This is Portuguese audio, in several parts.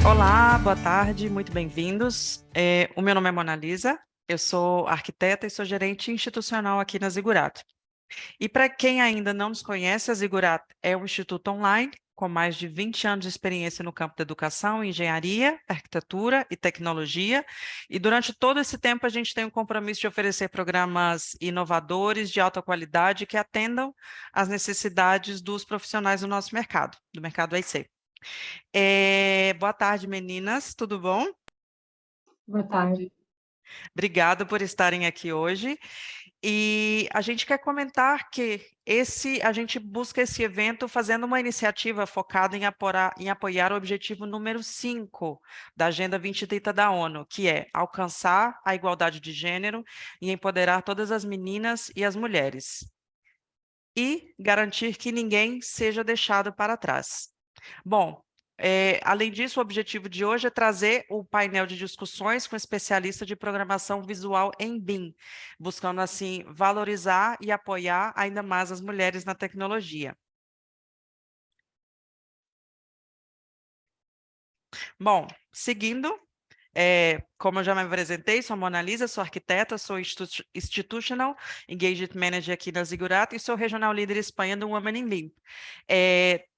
Olá, boa tarde, muito bem-vindos. O meu nome é Mona Lisa, eu sou arquiteta e sou gerente institucional aqui na Zigurato. E para quem ainda não nos conhece, a Zigurato é um instituto online com mais de 20 anos de experiência no campo da educação, engenharia, arquitetura e tecnologia. E durante todo esse tempo a gente tem um compromisso de oferecer programas inovadores, de alta qualidade, que atendam às necessidades dos profissionais do nosso mercado, do mercado IC. Boa tarde, meninas, tudo bom? Boa tarde. Obrigada por estarem aqui hoje. E a gente quer comentar que a gente busca esse evento fazendo uma iniciativa focada em apoiar o objetivo número 5 da Agenda 2030 da ONU, que é alcançar a igualdade de gênero e empoderar todas as meninas e as mulheres, e garantir que ninguém seja deixado para trás. Bom, além disso, o objetivo de hoje é trazer o painel de discussões com especialista de programação visual em BIM, buscando, assim, valorizar e apoiar ainda mais as mulheres na tecnologia. Bom, seguindo, como eu já me apresentei, sou Mona Lisa, sou arquiteta, sou Institutional Engagement Manager aqui da Zigurato e sou Regional Líder Espanha do Women in BIM.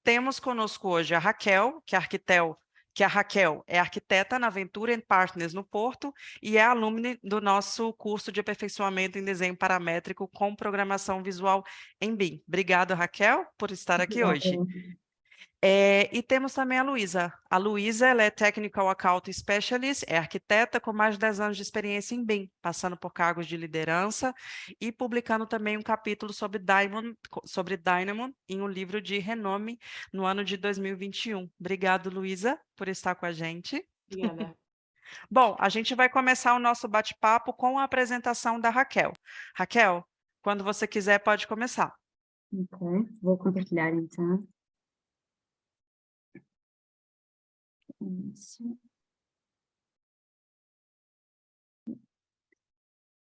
Temos conosco hoje a Raquel, que a Raquel é arquiteta na Ventura Partners no Porto e é alumna do nosso curso de aperfeiçoamento em desenho paramétrico com programação visual em BIM. Obrigada, Raquel, por estar aqui hoje. Obrigada. E temos também a Luísa. A Luísa, ela é Technical Account Specialist, é arquiteta com mais de 10 anos de experiência em BIM, passando por cargos de liderança e publicando também um capítulo sobre Dynamo em um livro de renome no ano de 2021. Obrigado, Luísa, por estar com a gente. Obrigada. Bom, a gente vai começar o nosso bate-papo com a apresentação da Raquel. Raquel, quando você quiser, pode começar. Ok, vou compartilhar então. Isso.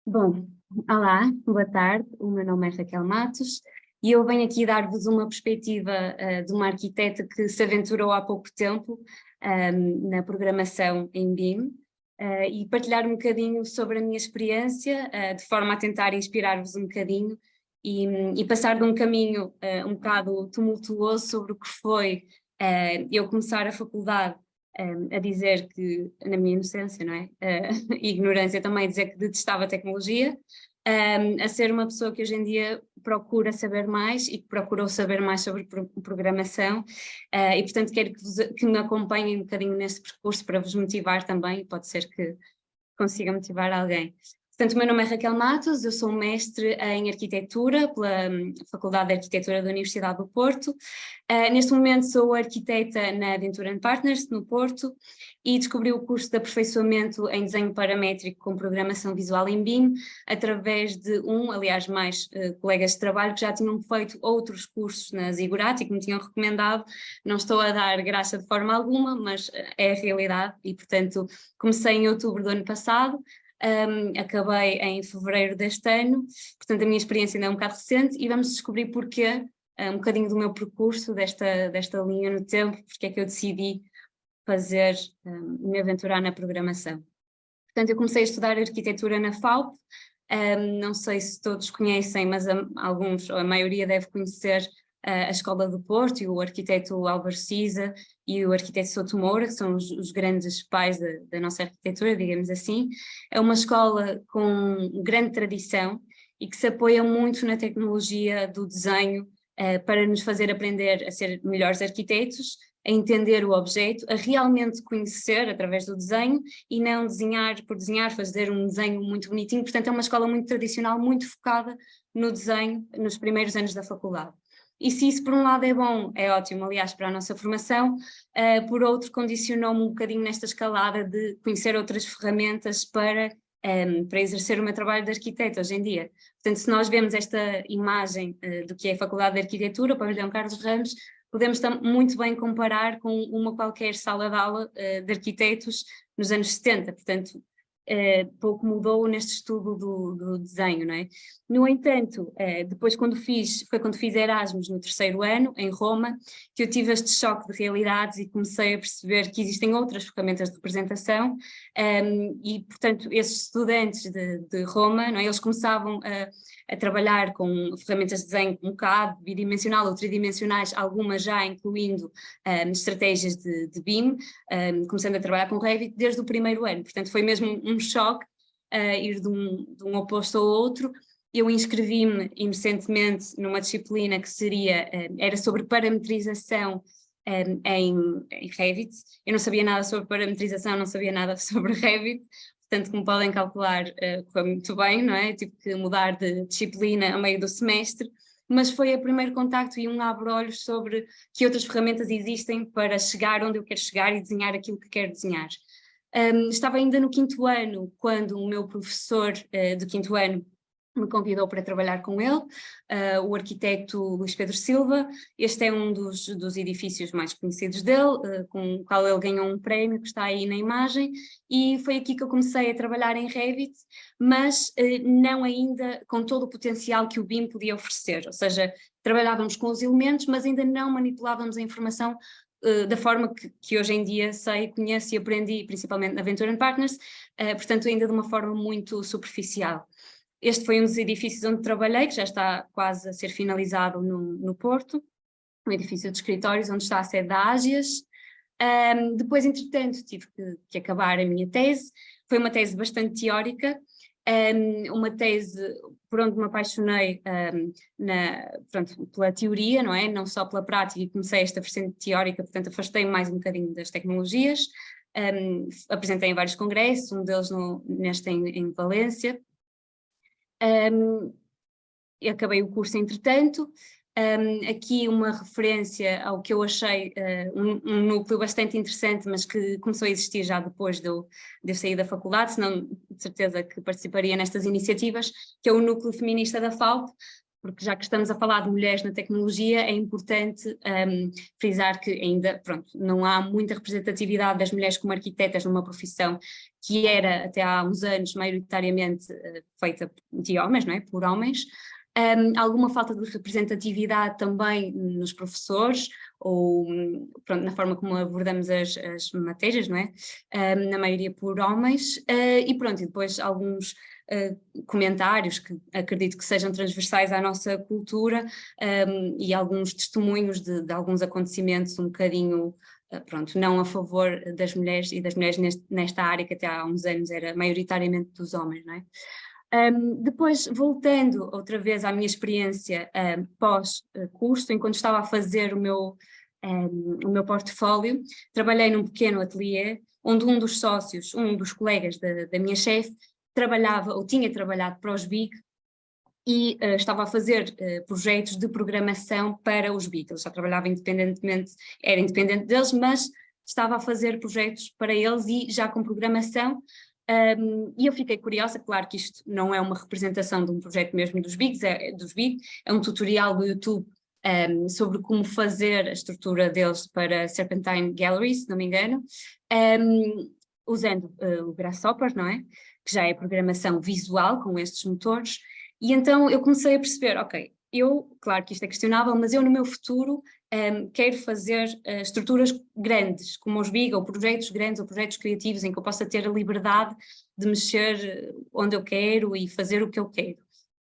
Bom, olá, boa tarde, o meu nome é Raquel Matos e eu venho aqui dar-vos uma perspectiva de uma arquiteta que se aventurou há pouco tempo na programação em BIM e partilhar um bocadinho sobre a minha experiência, de forma a tentar inspirar-vos um bocadinho e passar de um caminho um bocado tumultuoso sobre o que foi eu começar a faculdade a dizer que, na minha inocência, não é? Ignorância também, dizer que detestava a tecnologia, a ser uma pessoa que hoje em dia procura saber mais e que procurou saber mais sobre programação e portanto quero que me acompanhem um bocadinho nesse percurso para vos motivar também, e pode ser que consiga motivar alguém. Portanto, o meu nome é Raquel Matos, eu sou mestre em Arquitetura pela Faculdade de Arquitetura da Universidade do Porto. Neste momento sou arquiteta na Ventura Partners, no Porto, e descobri o curso de aperfeiçoamento em desenho paramétrico com programação visual em BIM, através de aliás, mais colegas de trabalho que já tinham feito outros cursos na Zigurato e que me tinham recomendado. Não estou a dar graça de forma alguma, mas é a realidade e, portanto, comecei em outubro do ano passado. Acabei em fevereiro deste ano, portanto a minha experiência ainda é um bocado recente e vamos descobrir porquê, um bocadinho do meu percurso, desta linha no tempo, porque é que eu decidi me aventurar na programação. Portanto, eu comecei a estudar arquitetura na FAUP, não sei se todos conhecem, mas alguns, ou a maioria deve conhecer a Escola do Porto e o arquiteto Álvaro Siza e o arquiteto Souto Moura, que são os grandes pais da nossa arquitetura, digamos assim. É uma escola com grande tradição e que se apoia muito na tecnologia do desenho para nos fazer aprender a ser melhores arquitetos, a entender o objeto, a realmente conhecer através do desenho e não desenhar por desenhar, fazer um desenho muito bonitinho. Portanto, é uma escola muito tradicional, muito focada no desenho nos primeiros anos da faculdade. E se isso por um lado é bom, é ótimo, aliás, para a nossa formação, por outro condicionou-me um bocadinho nesta escalada de conhecer outras ferramentas para exercer o meu trabalho de arquiteto hoje em dia. Portanto, se nós vemos esta imagem do que é a Faculdade de Arquitetura, o Pavilhão Carlos Ramos, podemos muito bem comparar com uma qualquer sala de aula de arquitetos nos anos 70, portanto, pouco mudou neste estudo do desenho, não é? No entanto, depois foi quando fiz Erasmus no 3º ano, em Roma, que eu tive este choque de realidades e comecei a perceber que existem outras ferramentas de representação, e, portanto, esses estudantes de Roma, não é? Eles começavam a trabalhar com ferramentas de desenho como CAD, bidimensional ou tridimensionais, algumas já incluindo estratégias de BIM, começando a trabalhar com Revit desde o 1º ano. Portanto, foi mesmo um choque ir de um oposto ao outro. Eu inscrevi-me inocentemente numa disciplina que era sobre parametrização em Revit. Eu não sabia nada sobre parametrização, não sabia nada sobre Revit, portanto, como podem calcular, foi muito bem, não é? Tive que mudar de disciplina a meio do semestre, mas foi o primeiro contacto e um abre-olhos sobre que outras ferramentas existem para chegar onde eu quero chegar e desenhar aquilo que quero desenhar. Estava ainda no 5º ano, quando o meu professor do 5º ano me convidou para trabalhar com ele, o arquiteto Luís Pedro Silva. Este é um dos edifícios mais conhecidos dele, com o qual ele ganhou um prémio que está aí na imagem, e foi aqui que eu comecei a trabalhar em Revit, mas não ainda com todo o potencial que o BIM podia oferecer, ou seja, trabalhávamos com os elementos, mas ainda não manipulávamos a informação da forma que hoje em dia sei, conheço e aprendi, principalmente na Venture & Partners, portanto ainda de uma forma muito superficial. Este foi um dos edifícios onde trabalhei, que já está quase a ser finalizado no Porto, um edifício de escritórios onde está a sede da Ágias. Depois, entretanto, tive que acabar a minha tese. Foi uma tese bastante teórica, uma tese por onde me apaixonei pela teoria, não é? Não só pela prática, e comecei esta vertente teórica, portanto afastei-me mais um bocadinho das tecnologias. Apresentei em vários congressos, um deles neste em Valência. Acabei o curso entretanto. Aqui uma referência ao que eu achei um núcleo bastante interessante, mas que começou a existir já depois de eu sair da faculdade, senão de certeza que participaria nestas iniciativas, que é o núcleo feminista da FAUP, porque já que estamos a falar de mulheres na tecnologia, é importante frisar que ainda, não há muita representatividade das mulheres como arquitetas numa profissão que era até há uns anos maioritariamente feita de homens, não é? Por homens. Alguma falta de representatividade também nos professores, ou na forma como abordamos as matérias, não é? Na maioria por homens, e depois alguns comentários que acredito que sejam transversais à nossa cultura, e alguns testemunhos de alguns acontecimentos um bocadinho, não a favor das mulheres e das mulheres nesta área que até há uns anos era maioritariamente dos homens, não é? Depois, voltando outra vez à minha experiência pós-curso, enquanto estava a fazer o meu portfólio, trabalhei num pequeno ateliê, onde um dos sócios, um dos colegas da minha chefe, trabalhava ou tinha trabalhado para os BIG e estava a fazer projetos de programação para os BIG. Ele já trabalhava independentemente, era independente deles, mas estava a fazer projetos para eles e já com programação. E eu fiquei curiosa, claro que isto não é uma representação de um projeto mesmo dos BIG, é um tutorial do YouTube sobre como fazer a estrutura deles para Serpentine Gallery, se não me engano, usando o Grasshopper, não é? Que já é programação visual com estes motores, e então eu comecei a perceber, ok, claro que isto é questionável, mas eu no meu futuro quero fazer estruturas grandes, como os BIG, ou projetos grandes, ou projetos criativos, em que eu possa ter a liberdade de mexer onde eu quero e fazer o que eu quero,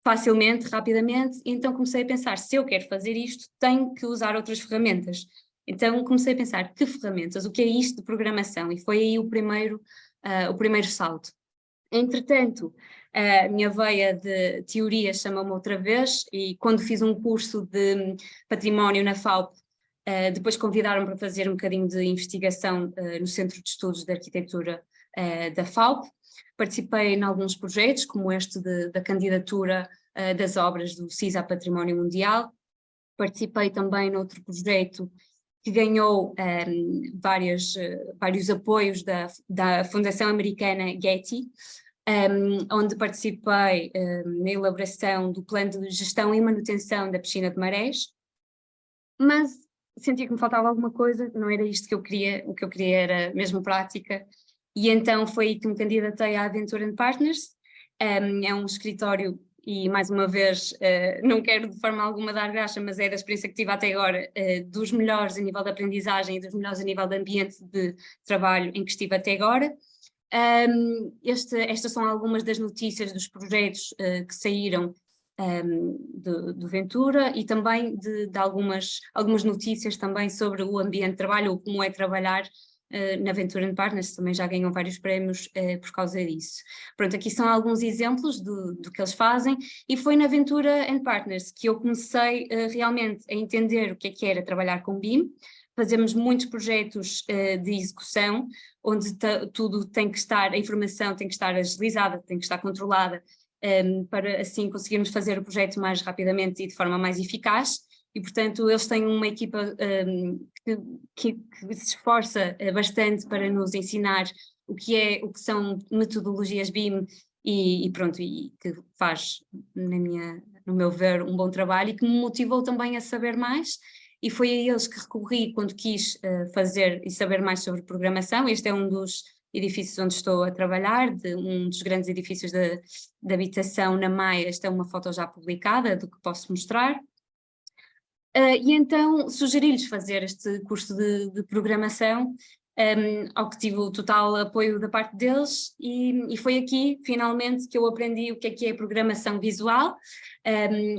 facilmente, rapidamente. E então comecei a pensar, se eu quero fazer isto, tenho que usar outras ferramentas. Então comecei a pensar, que ferramentas? O que é isto de programação? E foi aí o primeiro salto. Entretanto, a minha veia de teoria chamou-me outra vez, e quando fiz um curso de património na FAUP, depois convidaram-me para fazer um bocadinho de investigação no Centro de Estudos de Arquitetura da FAUP. Participei em alguns projetos, como este da candidatura das obras do CISA Património Mundial. Participei também noutro projeto que ganhou vários apoios da Fundação Americana Getty, onde participei na elaboração do plano de gestão e manutenção da piscina de marés, mas sentia que me faltava alguma coisa, não era isto que eu queria, o que eu queria era mesmo prática, E então foi aí que me candidatei à Aventure and Partners. É um escritório, e mais uma vez, não quero de forma alguma dar graxa, mas é da experiência que tive até agora, dos melhores a nível de aprendizagem e dos melhores a nível de ambiente de trabalho em que estive até agora. Estas são algumas das notícias dos projetos que saíram do Ventura, e também de algumas notícias também sobre o ambiente de trabalho, ou como é trabalhar na Ventura and Partners. Também já ganham vários prémios por causa disso. Pronto, aqui são alguns exemplos do que eles fazem, e foi na Ventura and Partners que eu comecei realmente a entender o que era trabalhar com BIM. Fazemos muitos projetos de execução, onde tudo tem que estar, a informação tem que estar agilizada, tem que estar controlada, para assim conseguirmos fazer o projeto mais rapidamente e de forma mais eficaz. E, portanto, eles têm uma equipa que se esforça bastante para nos ensinar o que são metodologias BIM, e pronto, e que faz, no meu ver, um bom trabalho, e que me motivou também a saber mais. E foi a eles que recorri quando quis fazer e saber mais sobre programação. Este é um dos edifícios onde estou a trabalhar, um dos grandes edifícios de habitação na Maia. Esta é uma foto já publicada do que posso mostrar. E então sugeri-lhes fazer este curso de programação, ao que tive o total apoio da parte deles, e foi aqui finalmente que eu aprendi o que é programação visual,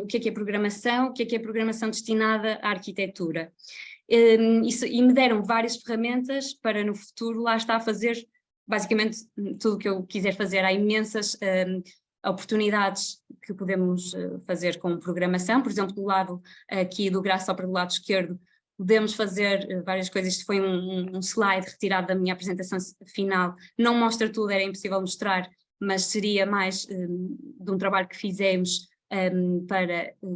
o que é programação, o que é programação destinada à arquitetura. E me deram várias ferramentas para no futuro lá estar a fazer basicamente tudo o que eu quiser fazer. Há imensas oportunidades que podemos fazer com programação. Por exemplo, do lado aqui do Grasshopper, do lado esquerdo, podemos fazer várias coisas. Isto foi um slide retirado da minha apresentação final. Não mostra tudo, era impossível mostrar, mas seria mais de um trabalho que fizemos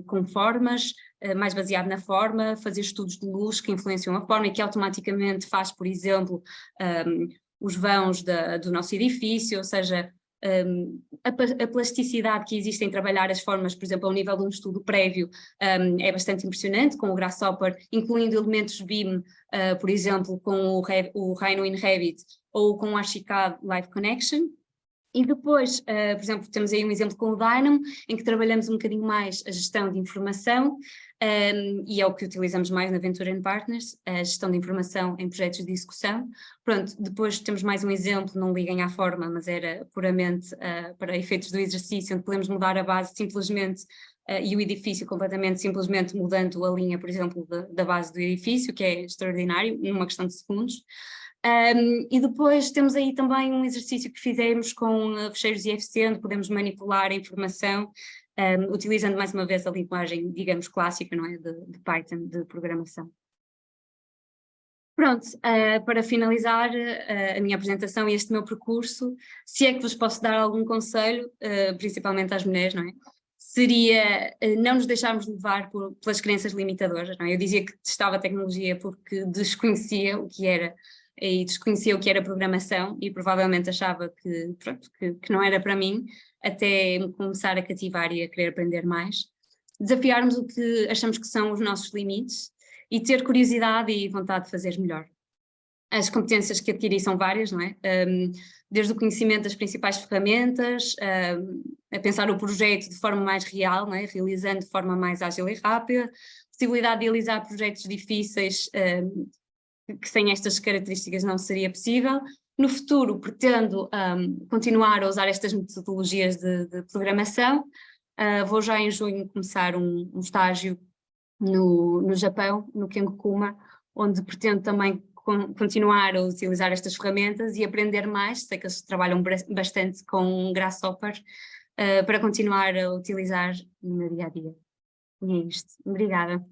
com formas, mais baseado na forma, fazer estudos de luz que influenciam a forma, e que automaticamente faz, por exemplo, os vãos do nosso edifício, ou seja, a plasticidade que existe em trabalhar as formas, por exemplo, ao nível de um estudo prévio, é bastante impressionante, com o Grasshopper, incluindo elementos BIM, por exemplo, com o Rhino in Revit, ou com o Archicad Live Connection. E depois, por exemplo, temos aí um exemplo com o Dynamo, em que trabalhamos um bocadinho mais a gestão de informação, e é o que utilizamos mais na Ventura and Partners, a gestão de informação em projetos de execução. Pronto, depois temos mais um exemplo, não liguem à forma, mas era puramente para efeitos do exercício, onde podemos mudar a base simplesmente, e o edifício completamente, simplesmente mudando a linha, por exemplo, da base do edifício, que é extraordinário, numa questão de segundos. E depois temos aí também um exercício que fizemos com fecheiros IFC, onde podemos manipular a informação, utilizando mais uma vez a linguagem, digamos, clássica, não é, de Python, de programação. Pronto, para finalizar a minha apresentação e este meu percurso, se é que vos posso dar algum conselho, principalmente às mulheres, não é? Seria não nos deixarmos levar pelas crenças limitadoras, não é? Eu dizia que testava a tecnologia porque desconhecia o que era, e desconhecia o que era programação, e provavelmente achava que, pronto, que não era para mim, até me começar a cativar e a querer aprender mais. Desafiarmos o que achamos que são os nossos limites, e ter curiosidade e vontade de fazer melhor. As competências que adquiri são várias, não é? Desde o conhecimento das principais ferramentas, a pensar o projeto de forma mais real, não é? Realizando de forma mais ágil e rápida, possibilidade de realizar projetos difíceis, que sem estas características não seria possível. No futuro pretendo continuar a usar estas metodologias de programação. Vou já em junho começar um estágio no Japão, no Kengo-kuma, onde pretendo também continuar a utilizar estas ferramentas e aprender mais. Sei que eles trabalham bastante com Grasshopper, para continuar a utilizar no meu dia-a-dia. E é isto. Obrigada.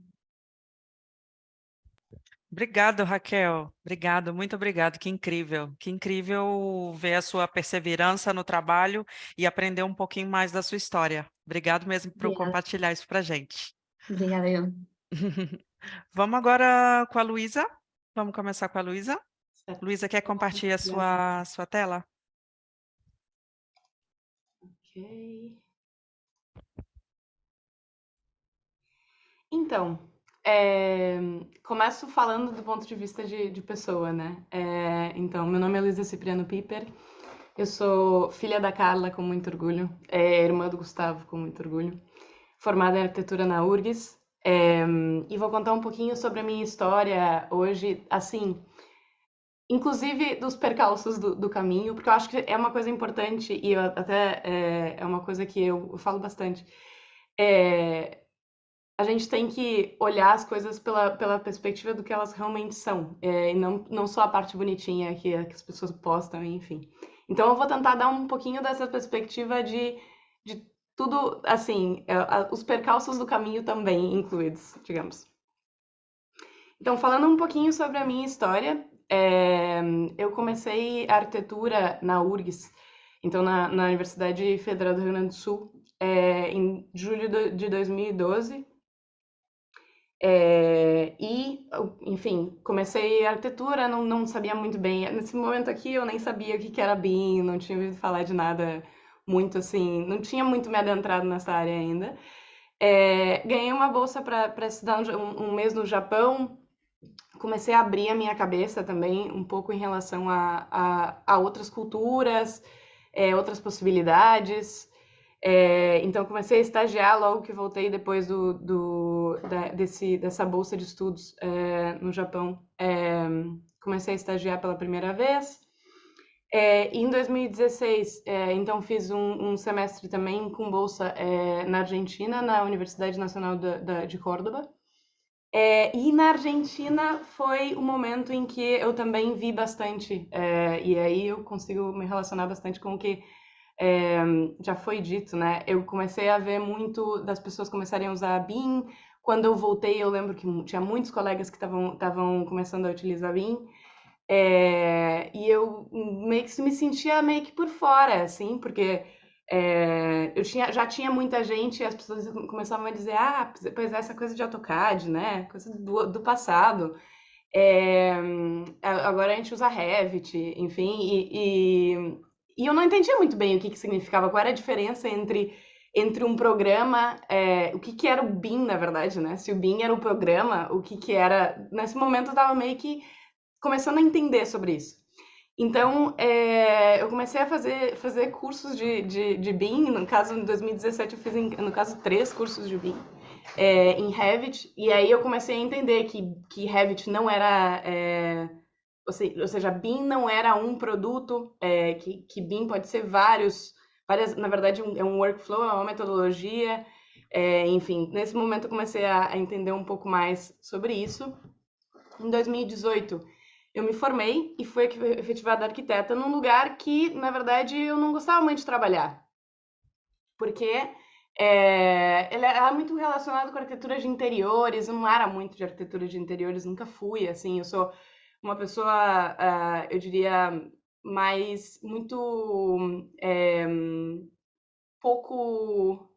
Obrigado, Raquel. Obrigado, muito obrigado. Que incrível ver a sua perseverança no trabalho e aprender um pouquinho mais da sua história. Obrigado mesmo por compartilhar isso para a gente. Obrigada, eu. Vamos agora com a Luísa. Vamos começar com a Luísa. Luísa, quer compartilhar a sua tela? Ok. Então, Começo falando do ponto de vista de pessoa, né? Então, meu nome é Luísa Cipriano Piper, eu sou filha da Carla com muito orgulho, irmã do Gustavo com muito orgulho, formada em arquitetura na URGS, e vou contar um pouquinho sobre a minha história hoje, assim, inclusive dos percalços do caminho, porque eu acho que é uma coisa importante e até é uma coisa que eu falo bastante. A gente tem que olhar as coisas pela perspectiva do que elas realmente são, e não só a parte bonitinha que as pessoas postam, enfim. Então eu vou tentar dar um pouquinho dessa perspectiva de tudo, assim, os percalços do caminho também incluídos, digamos. Então, falando um pouquinho sobre a minha história, eu comecei arquitetura na URGS, então na Universidade Federal do Rio Grande do Sul, em julho de 2012. Enfim, comecei arquitetura, não sabia muito bem. Nesse momento aqui, eu nem sabia o que era BIM, não tinha ouvido falar de nada muito assim, não tinha muito me adentrado nessa área ainda. Ganhei uma bolsa para estudar um mês no Japão, comecei a abrir a minha cabeça também um pouco em relação a outras culturas, outras possibilidades. Então, comecei a estagiar logo que voltei depois dessa bolsa de estudos no Japão. Comecei a estagiar pela primeira vez. Em 2016, então, fiz um semestre também com bolsa na Argentina, na Universidade Nacional de Córdoba. E na Argentina foi o momento em que eu também vi bastante, e aí eu consigo me relacionar bastante com o que já foi dito, né? Eu comecei a ver muito das pessoas começarem a usar a BIM. Quando eu voltei, eu lembro que tinha muitos colegas que estavam começando a utilizar a BIM. E eu meio que me sentia meio que por fora, assim, porque já tinha muita gente e as pessoas começavam a dizer, pois é, essa coisa de AutoCAD, né? Coisa do passado. Agora a gente usa Revit, enfim, e eu não entendia muito bem o que significava, qual era a diferença entre um programa, o que era o BIM, na verdade, né? Se o BIM era o programa, o que era... Nesse momento eu estava meio que começando a entender sobre isso. Então, eu comecei a fazer cursos de BIM, no caso, em 2017 eu fiz, no caso, 3 cursos de BIM em Revit, e aí eu comecei a entender que Revit não era... ou seja, BIM não era um produto, que BIM pode ser várias, na verdade é um workflow, é uma metodologia, enfim, nesse momento eu comecei a entender um pouco mais sobre isso. Em 2018 eu me formei e fui efetivada arquiteta num lugar que, na verdade, eu não gostava muito de trabalhar, porque ele era muito relacionado com arquitetura de interiores, eu não era muito de arquitetura de interiores, nunca fui, assim, eu sou uma pessoa, eu diria, muito pouco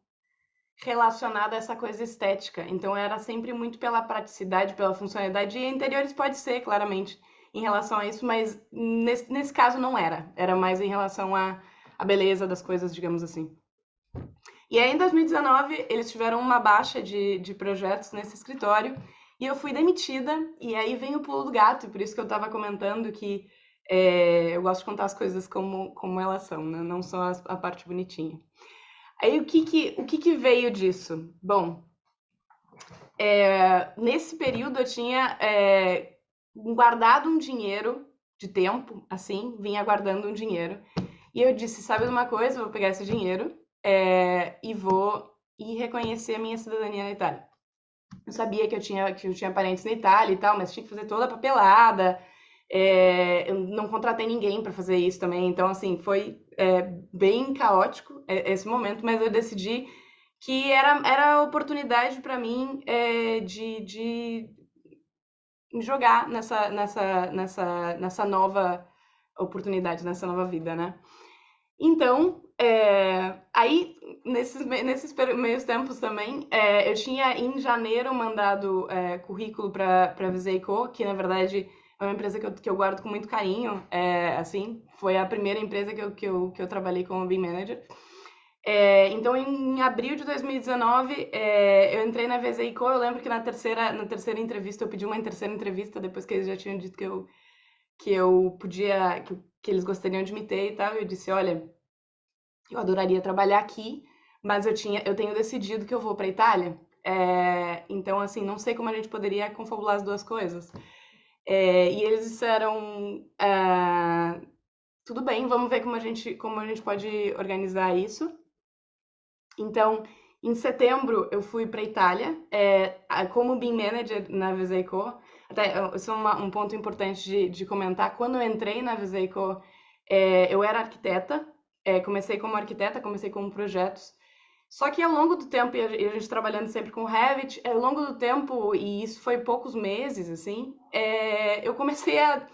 relacionada a essa coisa estética. Então, era sempre muito pela praticidade, pela funcionalidade. E interiores pode ser, claramente, em relação a isso, mas nesse caso não era. Era mais em relação à beleza das coisas, digamos assim. E aí, em 2019, eles tiveram uma baixa de projetos nesse escritório e eu fui demitida. E aí vem o pulo do gato, por isso que eu estava comentando que eu gosto de contar as coisas como elas são, né? Não só a parte bonitinha. Aí, o que veio disso? Bom, nesse período eu tinha guardado um dinheiro de tempo, assim, vinha guardando um dinheiro. E eu disse, sabe de uma coisa? Eu vou pegar esse dinheiro e vou ir reconhecer a minha cidadania na Itália. Eu sabia que eu tinha parentes na Itália e tal, mas tinha que fazer toda a papelada. Eu não contratei ninguém para fazer isso também, então, assim, foi bem caótico esse momento, mas eu decidi que era a oportunidade para mim de me jogar nessa nova oportunidade, nessa nova vida, né? Então, aí, nesses meios tempos também, eu tinha em janeiro mandado currículo para a Viseico, que na verdade é uma empresa que eu guardo com muito carinho, assim, foi a primeira empresa que eu trabalhei como BIM Manager. Então, em abril de 2019, eu entrei na Vezeiko. Eu lembro que na terceira entrevista, eu pedi uma terceira entrevista, depois que eles já tinham dito que eu podia, que eles gostariam de me ter e tal. Eu disse, olha, eu adoraria trabalhar aqui, mas eu tenho decidido que eu vou para a Itália. Então, assim, não sei como a gente poderia confabular as duas coisas. E eles disseram, tudo bem, vamos ver como a gente pode organizar isso. Então, em setembro, eu fui para a Itália, como BIM Manager na Vezeiko. Até, isso é um ponto importante de comentar. Quando eu entrei na Vezeiko, eu era arquiteta, comecei como arquiteta, comecei com projetos. Só que ao longo do tempo, e a gente trabalhando sempre com Revit, ao longo do tempo, e isso foi poucos meses, assim, eu comecei a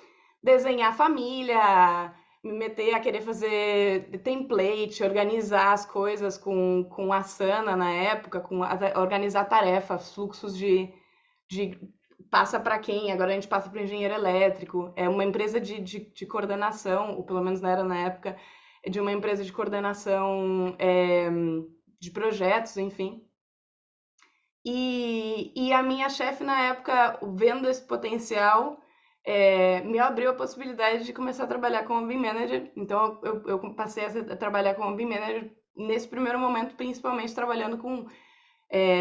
desenhar família, me meter a querer fazer template, organizar as coisas com Asana na época, organizar tarefas, fluxos de passa para quem, agora a gente passa para o engenheiro elétrico, é uma empresa de coordenação, ou pelo menos era na época, de uma empresa de coordenação de projetos, enfim. E a minha chefe na época, vendo esse potencial, me abriu a possibilidade de começar a trabalhar como BIM Manager. Então, eu passei a trabalhar como BIM Manager nesse primeiro momento, principalmente trabalhando com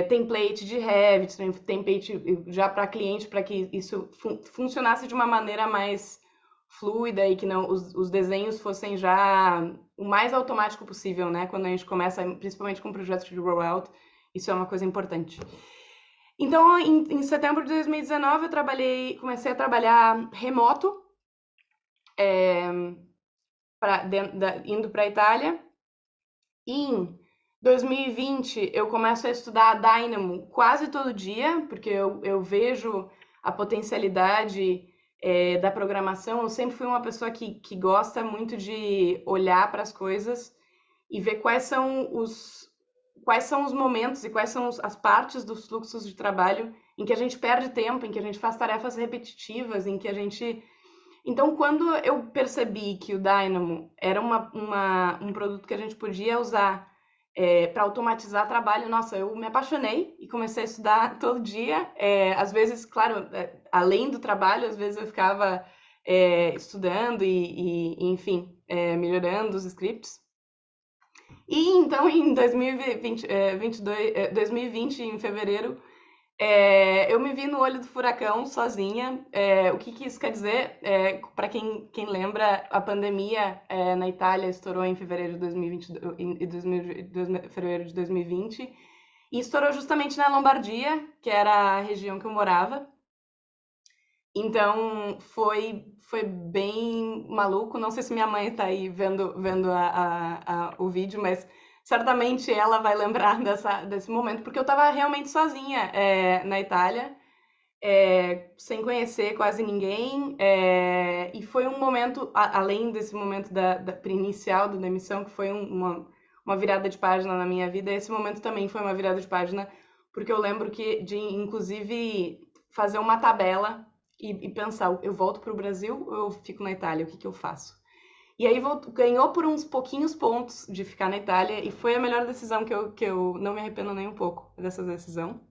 template de Revit, template já para cliente, para que isso funcionasse de uma maneira mais fluida e que não os desenhos fossem já o mais automático possível, né? Quando a gente começa, principalmente com projetos de rollout, isso é uma coisa importante. Então, em setembro de 2019, comecei a trabalhar remoto, indo para a Itália. Em 2020, eu começo a estudar Dynamo quase todo dia, porque eu vejo a potencialidade da programação. Eu sempre fui uma pessoa que gosta muito de olhar para as coisas e ver quais são os momentos e quais são as partes dos fluxos de trabalho em que a gente perde tempo, em que a gente faz tarefas repetitivas, em que a gente... Então, quando eu percebi que o Dynamo era um produto que a gente podia usar para automatizar trabalho, nossa, eu me apaixonei e comecei a estudar todo dia. Às vezes, claro, além do trabalho, às vezes eu ficava estudando enfim, melhorando os scripts. E então, em 2020, em fevereiro, eu me vi no olho do furacão sozinha. O que isso quer dizer? Para quem lembra, a pandemia na Itália estourou em fevereiro de 2020, fevereiro de 2020, e estourou justamente na Lombardia, que era a região que eu morava. Então foi bem maluco. Não sei se minha mãe está aí vendo o vídeo, mas certamente ela vai lembrar desse momento, porque eu estava realmente sozinha na Itália, sem conhecer quase ninguém, e foi um momento, além desse momento inicial da demissão, que foi uma virada de página na minha vida, esse momento também foi uma virada de página, porque eu lembro de inclusive, fazer uma tabela e pensar, eu volto para o Brasil ou eu fico na Itália? O que eu faço? E aí ganhou por uns pouquinhos pontos de ficar na Itália, e foi a melhor decisão que eu não me arrependo nem um pouco dessa decisão.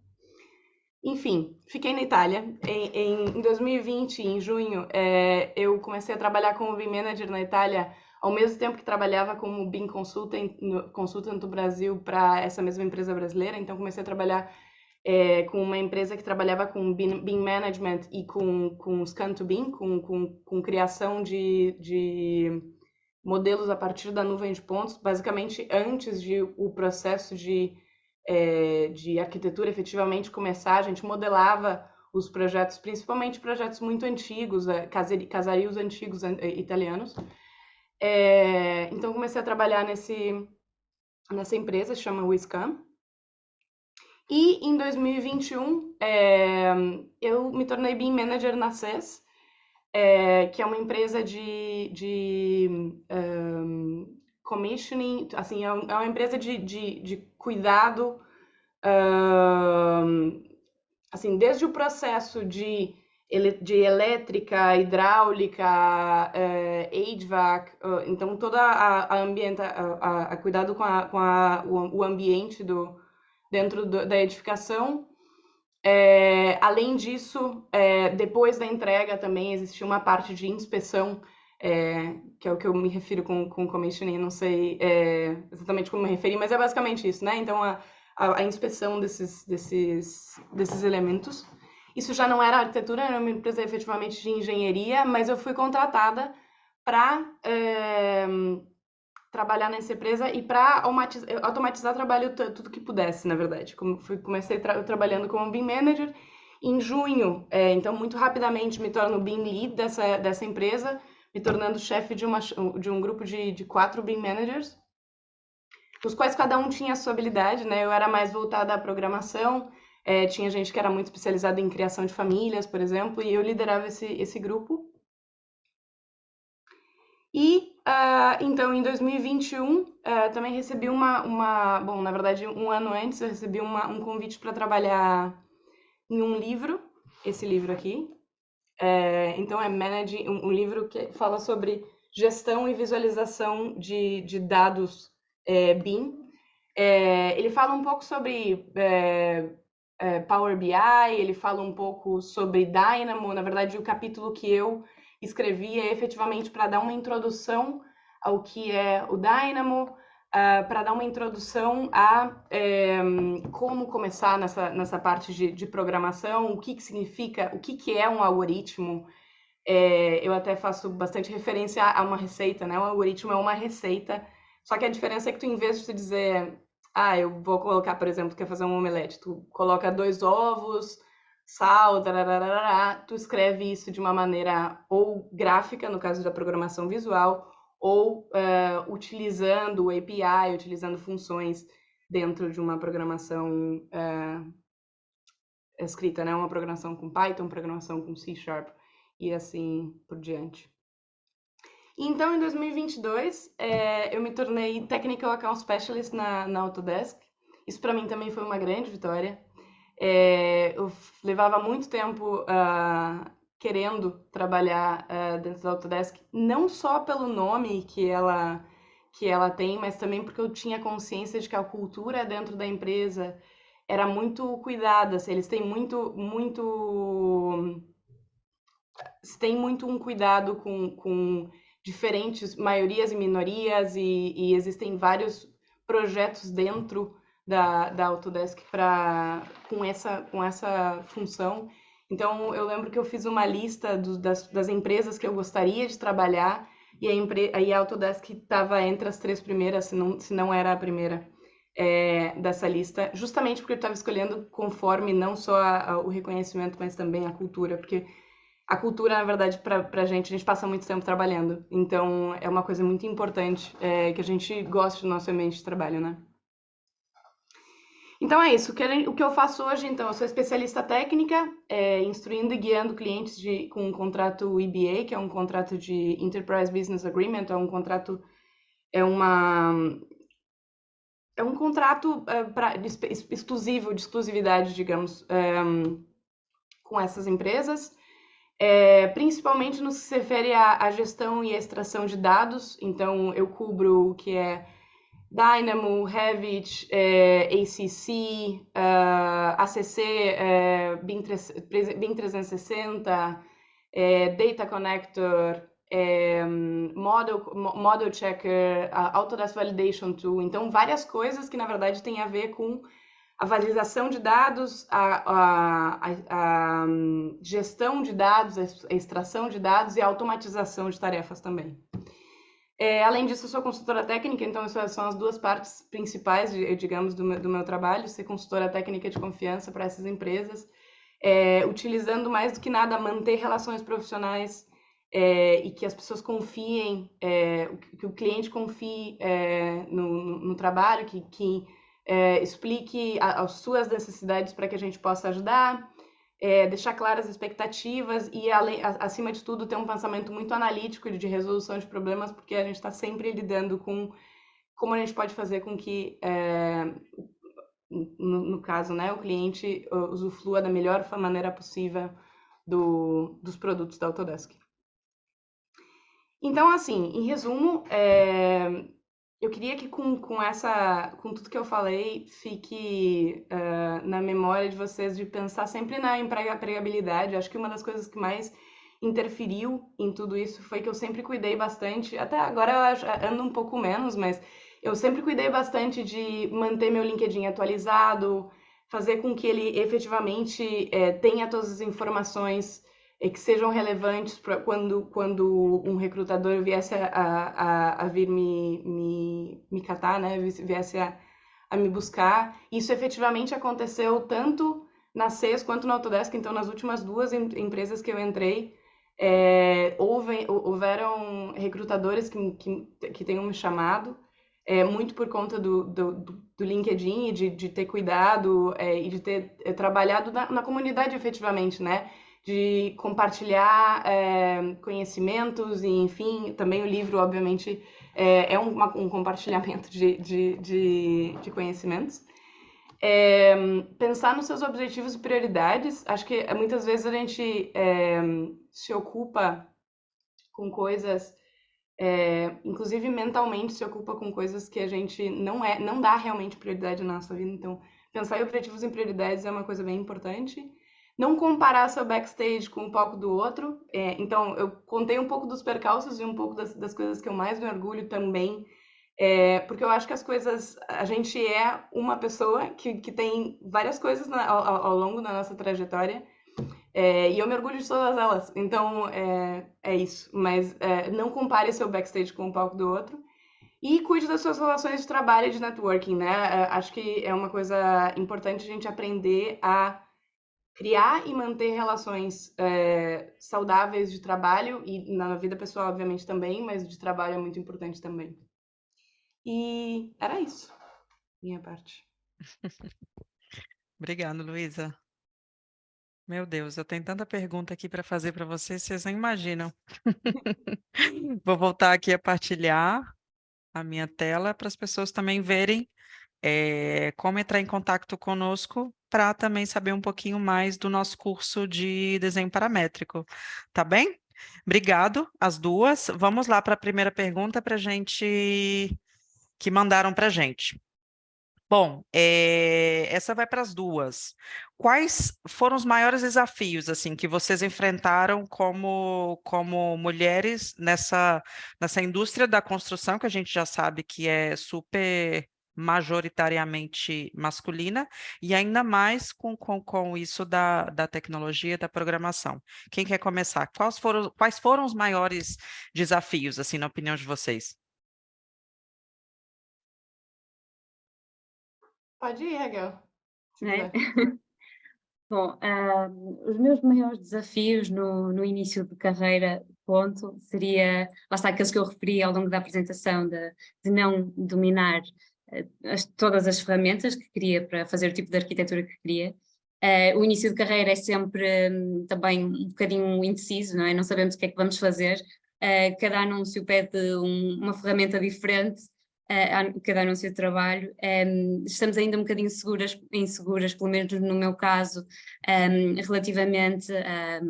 Enfim, fiquei na Itália. Em 2020, em junho, eu comecei a trabalhar como BIM Manager na Itália, ao mesmo tempo que trabalhava como BIM Consultant no Brasil para essa mesma empresa brasileira. Então, comecei a trabalhar com uma empresa que trabalhava com BIM Management e com Scan to BIM, com criação de modelos a partir da nuvem de pontos, basicamente antes de o processo de arquitetura efetivamente começar. A gente modelava os projetos, principalmente projetos muito antigos, casarios antigos italianos. Então, comecei a trabalhar nessa empresa, chama Wiscam. E em 2021, eu me tornei BIM Manager na CES, que é uma empresa de commissioning, assim, é uma empresa de cuidado, assim, desde o processo de de elétrica, hidráulica, HVAC, então toda a cuidado com o ambiente dentro da edificação. Além disso, depois da entrega também existia uma parte de inspeção, que é o que eu me refiro com commissioning, não sei exatamente como me referi, mas é basicamente isso, né? Então, a inspeção desses elementos. Isso já não era arquitetura, era uma empresa efetivamente de engenharia, mas eu fui contratada para trabalhar nessa empresa e para automatizar trabalho tudo que pudesse, na verdade. Comecei trabalhando como BIM Manager. Em junho, então muito rapidamente me torno BIM Lead dessa empresa, me tornando chefe de um grupo de 4 BIM Managers, os quais cada um tinha a sua habilidade, né? Eu era mais voltada à programação, tinha gente que era muito especializada em criação de famílias, por exemplo, e eu liderava esse grupo. E, então, em 2021, também recebi bom, na verdade, um ano antes, eu recebi um convite para trabalhar em um livro, esse livro aqui. Então, é um livro que fala sobre gestão e visualização de dados BIM. Ele fala um pouco sobre Power BI, ele fala um pouco sobre Dynamo. Na verdade, o capítulo que eu escrevi é efetivamente para dar uma introdução ao que é o Dynamo, para dar uma introdução a como começar nessa parte de programação, o que significa, o que é um algoritmo. Eu até faço bastante referência a uma receita, né? O algoritmo é uma receita, só que a diferença é que tu, em vez de tu dizer, eu vou colocar, por exemplo, quer fazer um omelete, tu coloca 2 ovos, sal, tarararará, tu escreve isso de uma maneira ou gráfica, no caso da programação visual, ou utilizando o API, utilizando funções dentro de uma programação escrita, né? Uma programação com Python, programação com C# e assim por diante. Então, em 2022, eu me tornei Technical Account Specialist na Autodesk. Isso para mim também foi uma grande vitória. Eu levava muito tempo querendo trabalhar dentro da Autodesk, não só pelo nome que ela tem, mas também porque eu tinha consciência de que a cultura dentro da empresa era muito cuidada. Assim, eles têm muito um cuidado com diferentes maiorias e minorias, e existem vários projetos dentro da Autodesk com essa função. Então, eu lembro que eu fiz uma lista das empresas que eu gostaria de trabalhar, e a Autodesk estava entre as 3 primeiras, se não era a primeira dessa lista, justamente porque eu estava escolhendo conforme não só o reconhecimento, mas também a cultura, porque a cultura, na verdade, para a gente passa muito tempo trabalhando, então é uma coisa muito importante que a gente goste do nosso ambiente de trabalho, né? Então é isso, o que eu faço hoje, então, eu sou especialista técnica, instruindo e guiando clientes com um contrato EBA, que é um contrato de Enterprise Business Agreement, é um contrato, um contrato exclusivo, de exclusividade, digamos, com essas empresas. Principalmente no que se refere à gestão e à extração de dados. Então, eu cubro o que é Dynamo, Revit, ACC, ACC, BIM 360, Data Connector, Model Checker, Autodesk Validation Tool. Então, várias coisas que, na verdade, têm a ver com a validação de dados, a gestão de dados, a extração de dados e a automatização de tarefas também. Além disso, eu sou consultora técnica, então essas são as 2 partes principais, digamos, do meu trabalho, ser consultora técnica de confiança para essas empresas, utilizando mais do que nada manter relações profissionais e que as pessoas confiem, que o cliente confie no trabalho, que explique as suas necessidades para que a gente possa ajudar, deixar claras as expectativas e, acima de tudo, ter um pensamento muito analítico de resolução de problemas, porque a gente está sempre lidando com como a gente pode fazer com que, no caso, né, o cliente usufrua da melhor maneira possível dos produtos da Autodesk. Então, assim, em resumo, eu queria que com tudo que eu falei, fique na memória de vocês de pensar sempre na empregabilidade. Acho que uma das coisas que mais interferiu em tudo isso foi que eu sempre cuidei bastante, até agora eu ando um pouco menos, mas eu sempre cuidei bastante de manter meu LinkedIn atualizado, fazer com que ele efetivamente tenha todas as informações que sejam relevantes para quando um recrutador viesse a vir me catar, né? Viesse a me buscar. Isso efetivamente aconteceu tanto na CES quanto na Autodesk. Então, nas últimas duas empresas que eu entrei, houveram recrutadores que tenham me chamado, muito por conta do LinkedIn e de ter cuidado e de ter trabalhado na comunidade efetivamente, né? De compartilhar conhecimentos e, enfim, também o livro, obviamente, é um compartilhamento de conhecimentos. Pensar nos seus objetivos e prioridades. Acho que muitas vezes a gente se ocupa com coisas, inclusive mentalmente se ocupa com coisas que a gente não dá realmente prioridade na nossa vida. Então, pensar em objetivos e prioridades é uma coisa bem importante. Não comparar seu backstage com o palco do outro. Então, eu contei um pouco dos percalços e um pouco das coisas que eu mais me orgulho também, porque eu acho que as coisas... A gente é uma pessoa que tem várias coisas ao longo da nossa trajetória, e eu me orgulho de todas elas. Então, é isso. Mas não compare seu backstage com o palco do outro. E cuide das suas relações de trabalho e de networking, né? Acho que é uma coisa importante a gente aprender a criar e manter relações saudáveis de trabalho, e na vida pessoal, obviamente, também, mas de trabalho é muito importante também. E era isso, minha parte. Obrigada, Luísa. Meu Deus, eu tenho tanta pergunta aqui para fazer para vocês, vocês nem imaginam. Vou voltar aqui a partilhar a minha tela para as pessoas também verem como entrar em contato conosco para também saber um pouquinho mais do nosso curso de desenho paramétrico. Tá bem? Obrigado, as duas. Vamos lá para a primeira pergunta para que mandaram para a gente. Bom, essa vai para as duas. Quais foram os maiores desafios assim que vocês enfrentaram como mulheres nessa indústria da construção, que a gente já sabe que é super majoritariamente masculina, e ainda mais com isso da tecnologia, da programação? Quem quer começar? Quais foram os maiores desafios, assim, na opinião de vocês? Pode ir, Raquel, se Né? quiser. Bom, os meus maiores desafios no início de carreira, ponto, seria, lá está, aqueles que eu referi ao longo da apresentação, de não dominar todas as ferramentas que queria para fazer o tipo de arquitetura que queria. O início de carreira é sempre também um bocadinho indeciso, não é? Não sabemos o que é que vamos fazer. Cada anúncio pede uma ferramenta diferente, cada anúncio de trabalho. Estamos ainda um bocadinho inseguras, pelo menos no meu caso, relativamente a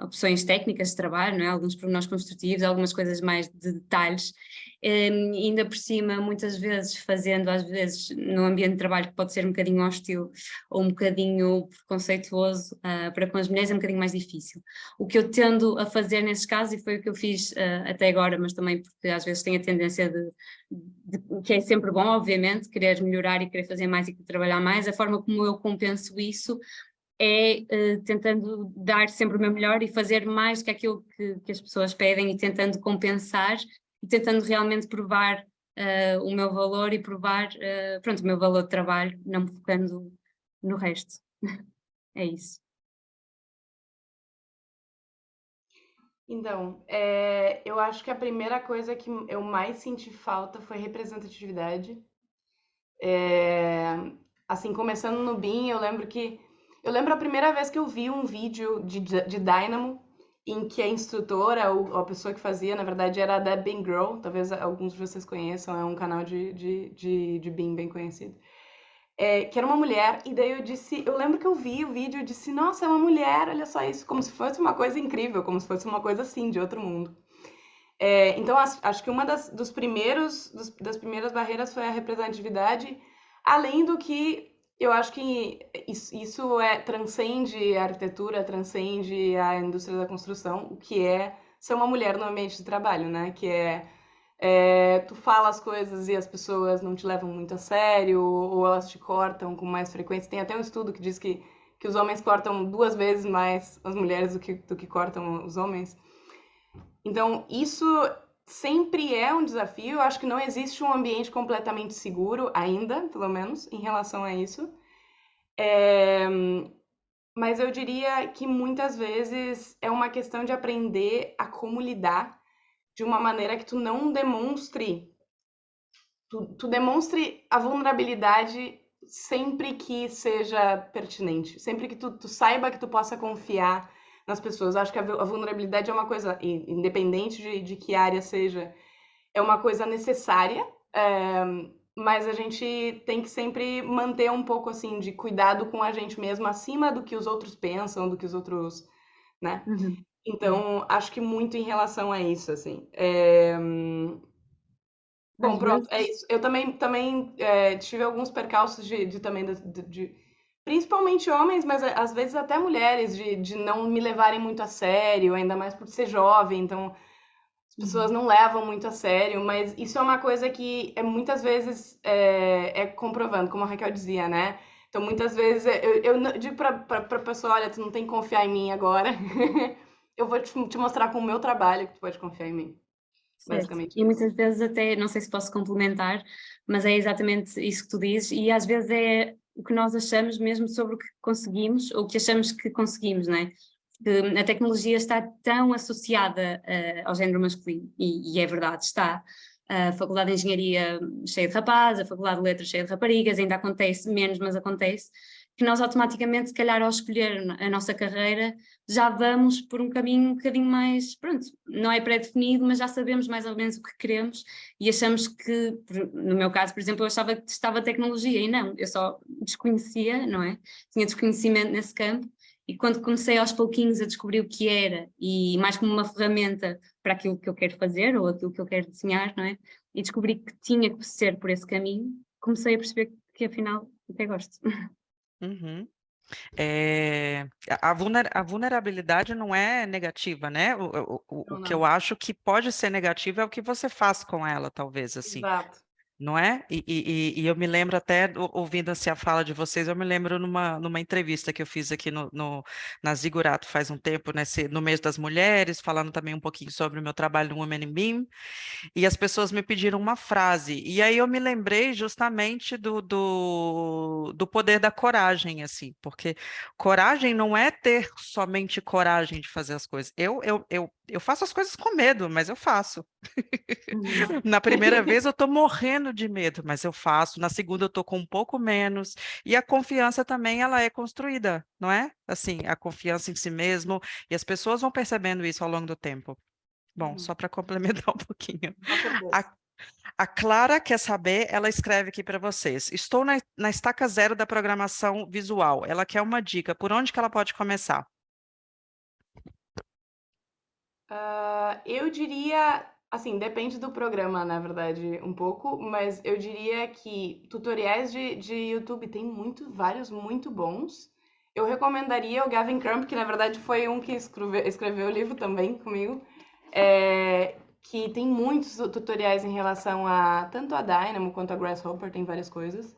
opções técnicas de trabalho, não é? Alguns pormenores construtivos, algumas coisas mais de detalhes, ainda por cima, muitas vezes fazendo, às vezes, no ambiente de trabalho que pode ser um bocadinho hostil ou um bocadinho preconceituoso para com as mulheres, é um bocadinho mais difícil. O que eu tendo a fazer nesses casos, e foi o que eu fiz até agora, mas também porque às vezes tenho a tendência que é sempre bom, obviamente, querer melhorar e querer fazer mais e querer trabalhar mais, a forma como eu compenso isso tentando dar sempre o meu melhor e fazer mais do que aquilo que as pessoas pedem, e tentando compensar e tentando realmente provar o meu valor e provar pronto, o meu valor de trabalho, não me focando no resto. É isso. Então, eu acho que a primeira coisa que eu mais senti falta foi representatividade. Assim, começando no BIM, eu lembro a primeira vez que eu vi um vídeo de Dynamo, em que a instrutora, ou a pessoa que fazia, na verdade, era a Deb BIM Girl, talvez alguns de vocês conheçam, é um canal de BIM bem conhecido. que era uma mulher, e daí eu lembro que eu vi o vídeo e disse, nossa, é uma mulher, olha só isso, como se fosse uma coisa incrível, como se fosse uma coisa assim, de outro mundo. Então, acho que uma das primeiras barreiras foi a representatividade, além do que eu acho que isso transcende a arquitetura, transcende a indústria da construção, o que é ser uma mulher no ambiente de trabalho, né? Que tu fala as coisas e as pessoas não te levam muito a sério, ou elas te cortam com mais frequência. Tem até um estudo que diz que os homens cortam 2 vezes mais as mulheres do que cortam os homens. Então, isso sempre é um desafio. Eu acho que não existe um ambiente completamente seguro ainda, pelo menos, em relação a isso. Mas eu diria que muitas vezes é uma questão de aprender a como lidar de uma maneira que tu não demonstre, tu demonstre a vulnerabilidade sempre que seja pertinente, sempre que tu saiba que tu possa confiar nas pessoas. Acho que a vulnerabilidade é uma coisa, independente de que área seja, é uma coisa necessária, mas a gente tem que sempre manter um pouco assim de cuidado com a gente mesmo, acima do que os outros pensam, do que os outros, né? Uhum. Então, acho que muito em relação a isso, assim. Bom, Às pronto, é vezes, isso. Eu também tive alguns percalços principalmente homens, mas às vezes até mulheres, de não me levarem muito a sério, ainda mais por ser jovem, então as pessoas não levam muito a sério, mas isso é uma coisa que muitas vezes é comprovando, como a Raquel dizia, né? Então, muitas vezes eu digo pra pessoa, olha, tu não tem que confiar em mim agora. Eu vou te mostrar com o meu trabalho que tu pode confiar em mim. certo. Basicamente E isso. muitas vezes até, não sei se posso complementar, mas é exatamente isso que tu dizes, e às vezes é o que nós achamos mesmo sobre o que conseguimos, ou o que achamos que conseguimos, não é? Que a tecnologia está tão associada ao género masculino, e é verdade, está. A Faculdade de Engenharia cheia de rapazes, a Faculdade de Letras cheia de raparigas, ainda acontece menos, mas acontece, que nós automaticamente, se calhar ao escolher a nossa carreira, já vamos por um caminho um bocadinho mais, pronto, não é pré-definido, mas já sabemos mais ou menos o que queremos e achamos que, no meu caso, por exemplo, eu achava que testava tecnologia e não, eu só desconhecia, não é? Tinha desconhecimento nesse campo e quando comecei aos pouquinhos a descobrir o que era e mais como uma ferramenta para aquilo que eu quero fazer ou aquilo que eu quero desenhar, não é? E descobri que tinha que ser por esse caminho, comecei a perceber que afinal até gosto. Uhum. A vulnerabilidade não é negativa, né? O Não, que eu não. acho que pode ser negativo é o que você faz com ela, talvez, assim. Exato. Não é? E eu me lembro até, ouvindo assim a fala de vocês, eu me lembro numa entrevista que eu fiz aqui na Zigurato faz um tempo, no mês das mulheres, falando também um pouquinho sobre o meu trabalho no Women in BIM, e as pessoas me pediram uma frase, e aí eu me lembrei justamente do poder da coragem, assim, porque coragem não é ter somente coragem de fazer as coisas. Eu faço as coisas com medo, mas eu faço. Uhum. Na primeira vez eu tô morrendo de medo, mas eu faço. Na segunda eu tô com um pouco menos. E a confiança também, ela é construída, não é? Assim, a confiança em si mesmo. E as pessoas vão percebendo isso ao longo do tempo. Bom, Uhum. só para complementar um pouquinho. Com certeza. A Clara quer saber, ela escreve aqui para vocês. Estou na estaca zero da programação visual. Ela quer uma dica. Por onde que ela pode começar? Eu diria, assim, depende do programa, na verdade, um pouco, mas eu diria que tutoriais de YouTube tem vários muito bons. Eu recomendaria o Gavin Crump, que na verdade foi um que escreveu o livro também comigo, que tem muitos tutoriais em relação a tanto a Dynamo quanto a Grasshopper, tem várias coisas.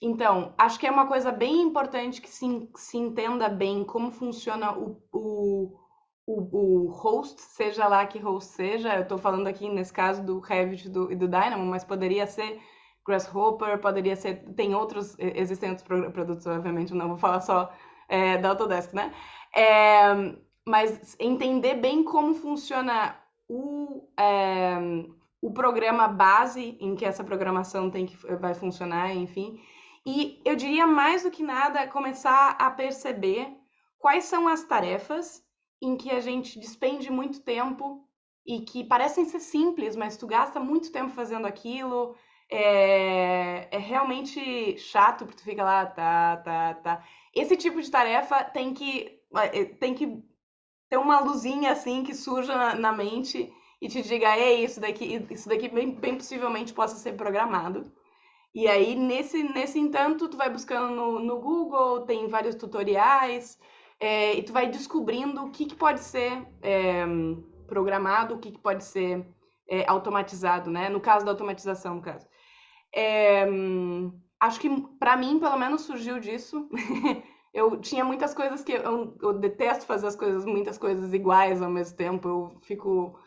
Então, acho que é uma coisa bem importante que se entenda bem como funciona o host, seja lá que host seja. Eu estou falando aqui nesse caso do Revit e do Dynamo, mas poderia ser Grasshopper, poderia ser. Existem outros produtos, obviamente, não vou falar só da Autodesk, né? Mas entender bem como funciona o programa base em que essa programação vai funcionar, enfim. E eu diria mais do que nada começar a perceber quais são as tarefas em que a gente despende muito tempo e que parecem ser simples, mas tu gasta muito tempo fazendo aquilo. é realmente chato, porque tu fica lá, tá. Esse tipo de tarefa tem que ter uma luzinha assim que surja na mente e te diga, ei, isso daqui bem possivelmente possa ser programado. E aí, nesse entanto, tu vai buscando no Google, tem vários tutoriais, e tu vai descobrindo o que pode ser programado, o que pode ser automatizado, né? No caso da automatização, no caso. Acho que, para mim, pelo menos, surgiu disso. Eu tinha muitas coisas que eu detesto fazer muitas coisas iguais ao mesmo tempo. Eu fico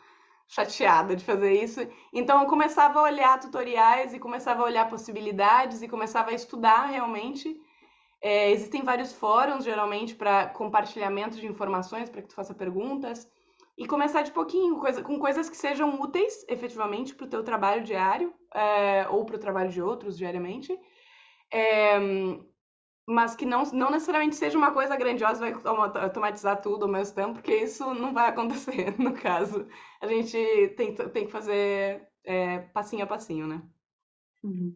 chateada de fazer isso. Então eu começava a olhar tutoriais e começava a olhar possibilidades e começava a estudar realmente. Existem vários fóruns, geralmente, para compartilhamento de informações, para que tu faça perguntas. E começar de pouquinho, com coisas que sejam úteis, efetivamente, para o teu trabalho diário, ou para o trabalho de outros diariamente. Mas que não necessariamente seja uma coisa grandiosa, vai automatizar tudo ao mesmo tempo, porque isso não vai acontecer, no caso. A gente tem que fazer passinho a passinho, né? Uhum.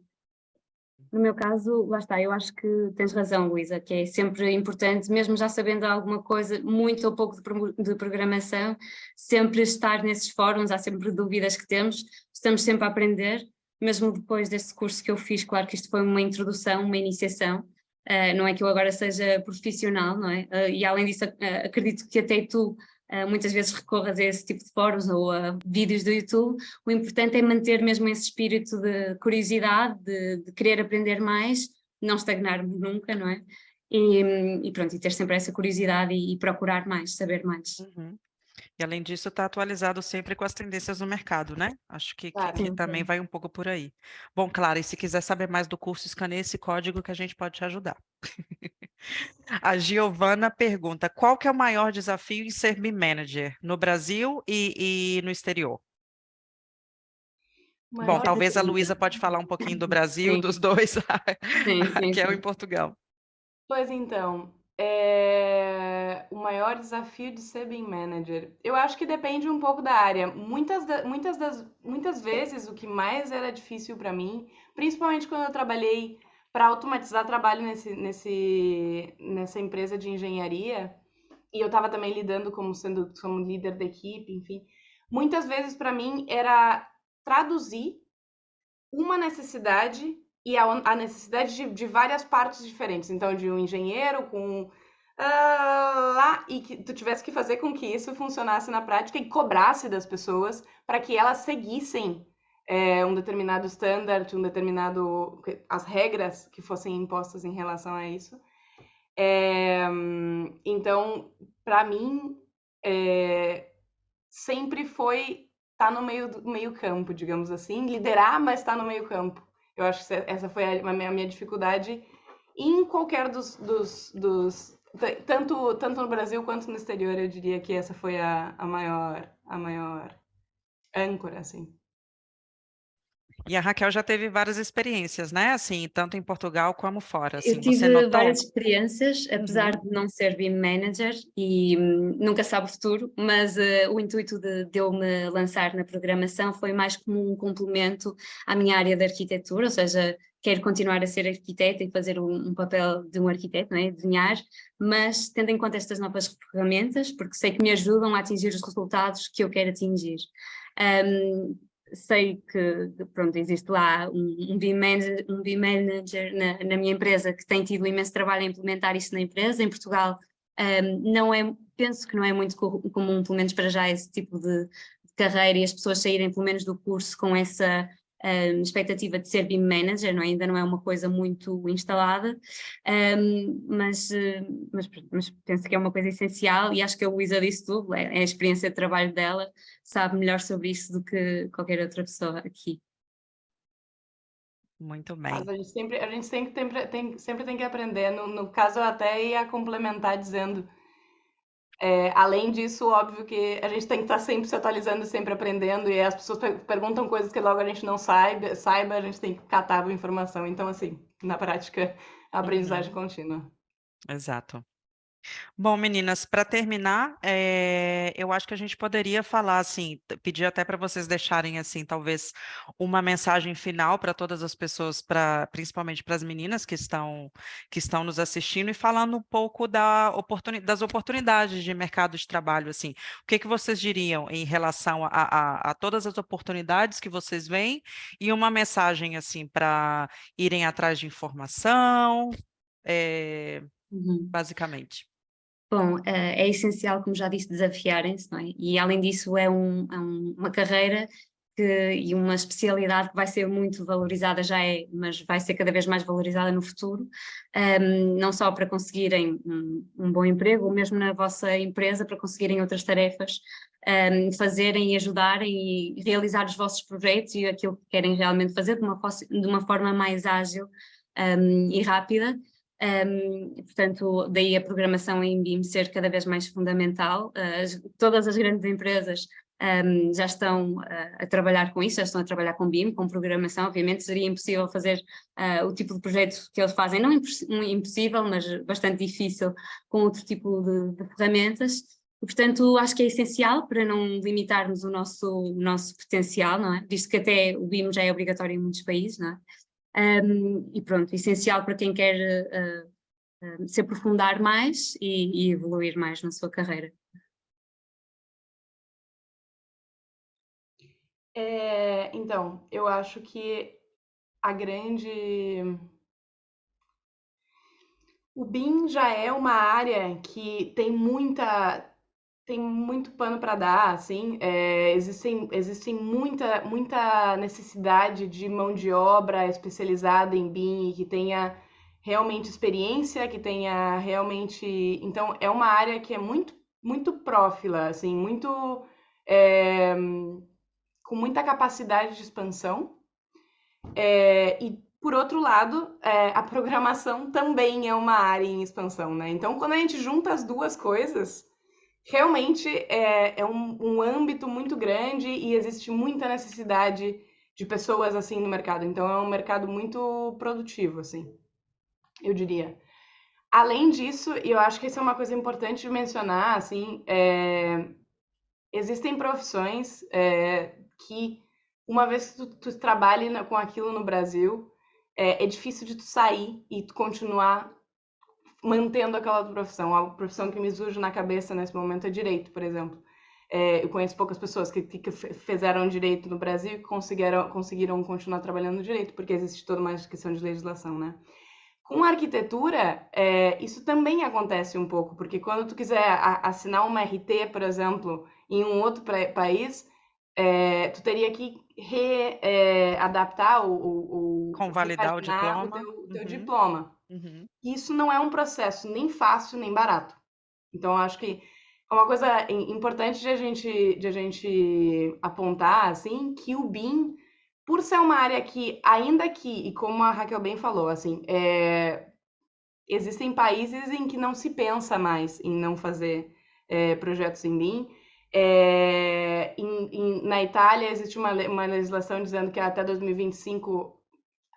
No meu caso, lá está, eu acho que tens razão, Luísa, que é sempre importante, mesmo já sabendo alguma coisa, muito ou pouco de programação, sempre estar nesses fóruns, há sempre dúvidas que temos, estamos sempre a aprender, mesmo depois deste curso que eu fiz, claro que isto foi uma introdução, uma iniciação, não é que eu agora seja profissional, não é? E além disso, acredito que até tu muitas vezes recorras a esse tipo de fóruns ou a vídeos do YouTube. O importante é manter mesmo esse espírito de curiosidade, de querer aprender mais, não estagnarmos nunca, não é? E pronto, e ter sempre essa curiosidade e procurar mais, saber mais. Uhum. E além disso, está atualizado sempre com as tendências do mercado, né? Acho Claro. que Sim, também vai um pouco por aí. Bom, claro, e se quiser saber mais do curso, escaneie esse código que a gente pode te ajudar. A Giovana pergunta: qual que é o maior desafio em ser BIM Manager no Brasil e no exterior? Bom, Maior talvez a depende. Luísa pode falar um pouquinho do Brasil, Sim, dos dois, sim, sim, que é o em sim. Portugal. Pois então, o maior desafio de ser BIM manager. Eu acho que depende um pouco da área. Muitas vezes o que mais era difícil para mim, principalmente quando eu trabalhei para automatizar trabalho nessa empresa de engenharia, e eu estava também lidando como líder da equipe, enfim. Muitas vezes para mim era traduzir uma necessidade e a necessidade de várias partes diferentes. Então, de um engenheiro com lá e que tu tivesse que fazer com que isso funcionasse na prática e cobrasse das pessoas para que elas seguissem um determinado standard, as regras que fossem impostas em relação a isso. Então, para mim, sempre foi estar no meio campo, digamos assim, liderar, mas estar no meio campo. Eu acho que essa foi a minha dificuldade em qualquer tanto no Brasil quanto no exterior, eu diria que essa foi a maior âncora, assim. E a Raquel já teve várias experiências, né? Assim, tanto em Portugal como fora. Eu Assim, você tive notou? várias experiências, apesar Uhum. de não ser BIM manager e nunca sabe o futuro, mas o intuito de eu me lançar na programação foi mais como um complemento à minha área de arquitetura, ou seja, quero continuar a ser arquiteta e fazer um papel de um arquiteto, não é? Desenhar, mas tendo em conta estas novas ferramentas, porque sei que me ajudam a atingir os resultados que eu quero atingir. Sei que pronto, existe lá um BIM manager na minha empresa que tem tido imenso trabalho a implementar isso na empresa. Em Portugal não é, penso que não é muito comum, pelo menos para já, esse tipo de carreira e as pessoas saírem pelo menos do curso com essa expectativa de ser BIM manager, não é? Ainda não é uma coisa muito instalada, mas penso que é uma coisa essencial e acho que a Luísa disse tudo, é a experiência de trabalho dela, sabe melhor sobre isso do que qualquer outra pessoa aqui. Muito Mas bem. a gente sempre tem que aprender. No caso, eu até ia complementar dizendo, além disso, óbvio que a gente tem que estar sempre se atualizando, sempre aprendendo, e as pessoas perguntam coisas que logo a gente não saiba, a gente tem que catar a informação. Então, assim, na prática, a aprendizagem Uhum. contínua. Exato. Bom, meninas, para terminar, eu acho que a gente poderia falar assim, pedir até para vocês deixarem assim, talvez uma mensagem final para todas as pessoas, principalmente para as meninas que estão nos assistindo e falando um pouco das oportunidades de mercado de trabalho, assim. O que que vocês diriam em relação a todas as oportunidades que vocês veem e uma mensagem assim para irem atrás de informação, eh, Uhum. basicamente. Bom, é essencial, como já disse, desafiarem-se, não é? E além disso uma carreira e uma especialidade que vai ser muito valorizada, já é, mas vai ser cada vez mais valorizada no futuro, não só para conseguirem um bom emprego, ou mesmo na vossa empresa, para conseguirem outras tarefas, fazerem e ajudarem e realizar os vossos projetos e aquilo que querem realmente fazer de uma forma mais ágil, e rápida. Portanto, daí a programação em BIM ser cada vez mais fundamental. Todas as grandes empresas já estão a trabalhar com isso, já estão a trabalhar com BIM, com programação. Obviamente seria impossível fazer o tipo de projeto que eles fazem, não impossível, mas bastante difícil com outro tipo de ferramentas. E, portanto, acho que é essencial para não limitarmos o nosso potencial, não é? Visto que até o BIM já é obrigatório em muitos países, não é? E pronto, essencial para quem quer se aprofundar mais e evoluir mais na sua carreira. Então, eu acho que a grande. O BIM já é uma área que tem muito pano para dar, assim, existem muita necessidade de mão de obra especializada em BIM, que tenha realmente experiência, que tenha realmente... Então, é uma área que é muito prófila, assim, é, com muita capacidade de expansão. E, por outro lado, a programação também é uma área em expansão, né? Então, quando a gente junta as duas coisas, realmente é um âmbito muito grande e existe muita necessidade de pessoas assim no mercado. Então, é um mercado muito produtivo, assim, eu diria. Além disso, eu acho que isso é uma coisa importante de mencionar, assim, existem profissões que, uma vez que tu trabalhe com aquilo no Brasil, é difícil de tu sair e tu continuar mantendo aquela profissão. A profissão que me surge na cabeça nesse momento é direito, por exemplo. Eu conheço poucas pessoas que fizeram direito no Brasil e conseguiram continuar trabalhando no direito, porque existe toda uma questão de legislação, né? Com a arquitetura, isso também acontece um pouco, porque quando tu quiser assinar uma RT, por exemplo, em um outro país, tu teria que adaptar Convalidar o repaginar o diploma. teu Uhum, diploma. uhum. Isso não é um processo nem fácil nem barato. Então, eu acho que é uma coisa importante de a gente apontar, assim, que o BIM, por ser uma área que, ainda que, e como a Raquel bem falou, assim, existem países em que não se pensa mais em não fazer projetos em BIM. Na Itália existe uma legislação dizendo que até 2025,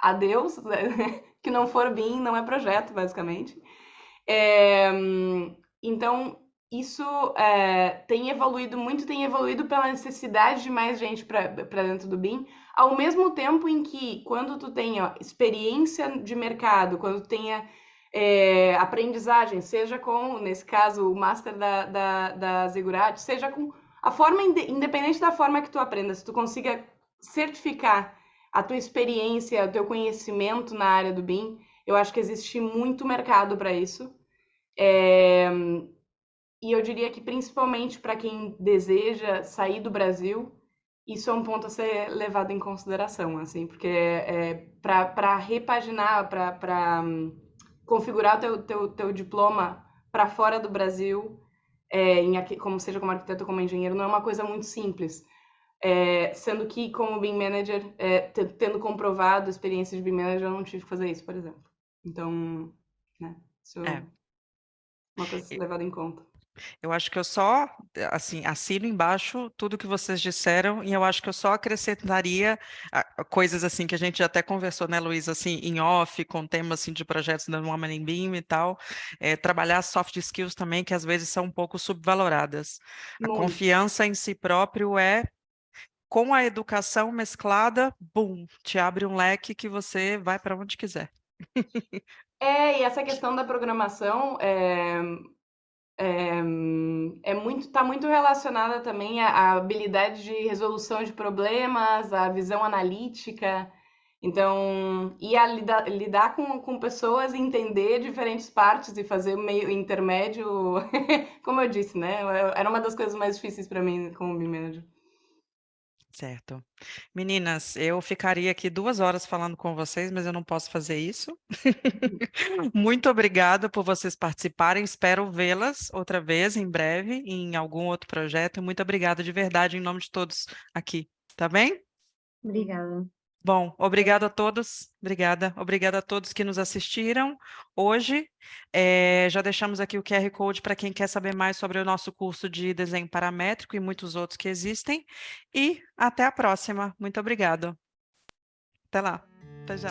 adeus, né? Que não for BIM não é projeto, basicamente. É, então, isso tem evoluído muito, tem evoluído pela necessidade de mais gente para dentro do BIM, ao mesmo tempo em que, quando tu tenha experiência de mercado, quando tu tenha aprendizagem, seja com, nesse caso, o Master da Ziggurat, seja com a forma, independente da forma que tu aprenda, se tu consiga certificar a tua experiência, o teu conhecimento na área do BIM, eu acho que existe muito mercado para isso. E eu diria que, principalmente para quem deseja sair do Brasil, isso é um ponto a ser levado em consideração, assim, porque para repaginar, para configurar o teu diploma para fora do Brasil, como seja como arquiteto ou como engenheiro, não é uma coisa muito simples. Sendo que, como BIM Manager, tendo comprovado a experiência de BIM Manager, eu não tive que fazer isso, por exemplo. Então, né, isso É. é uma coisa a ser levada em conta. Eu acho que eu só, assim, assino embaixo tudo que vocês disseram e eu acho que eu só acrescentaria coisas assim que a gente até conversou, né, Luísa, assim, em off, com temas assim de projetos da Woman in Beam e tal, trabalhar soft skills também, que às vezes são um pouco subvaloradas. A Muito. confiança em si próprio com a educação mesclada, bum, te abre um leque que você vai para onde quiser. E essa questão da programação tá muito relacionada também à habilidade de resolução de problemas, à visão analítica. Então, e a lidar com pessoas e entender diferentes partes e fazer meio intermédio, como eu disse, né? Era uma das coisas mais difíceis para mim como BIM manager. Certo. Meninas, eu ficaria aqui 2 horas falando com vocês, mas eu não posso fazer isso. Muito obrigada por vocês participarem. Espero vê-las outra vez em breve, em algum outro projeto. Muito obrigada de verdade, em nome de todos aqui. Tá bem? Obrigada. Bom, obrigada a todos. Obrigada. Obrigada a todos que nos assistiram hoje. Já deixamos aqui o QR Code para quem quer saber mais sobre o nosso curso de desenho paramétrico e muitos outros que existem. E até a próxima. Muito obrigada. Até lá. Até já.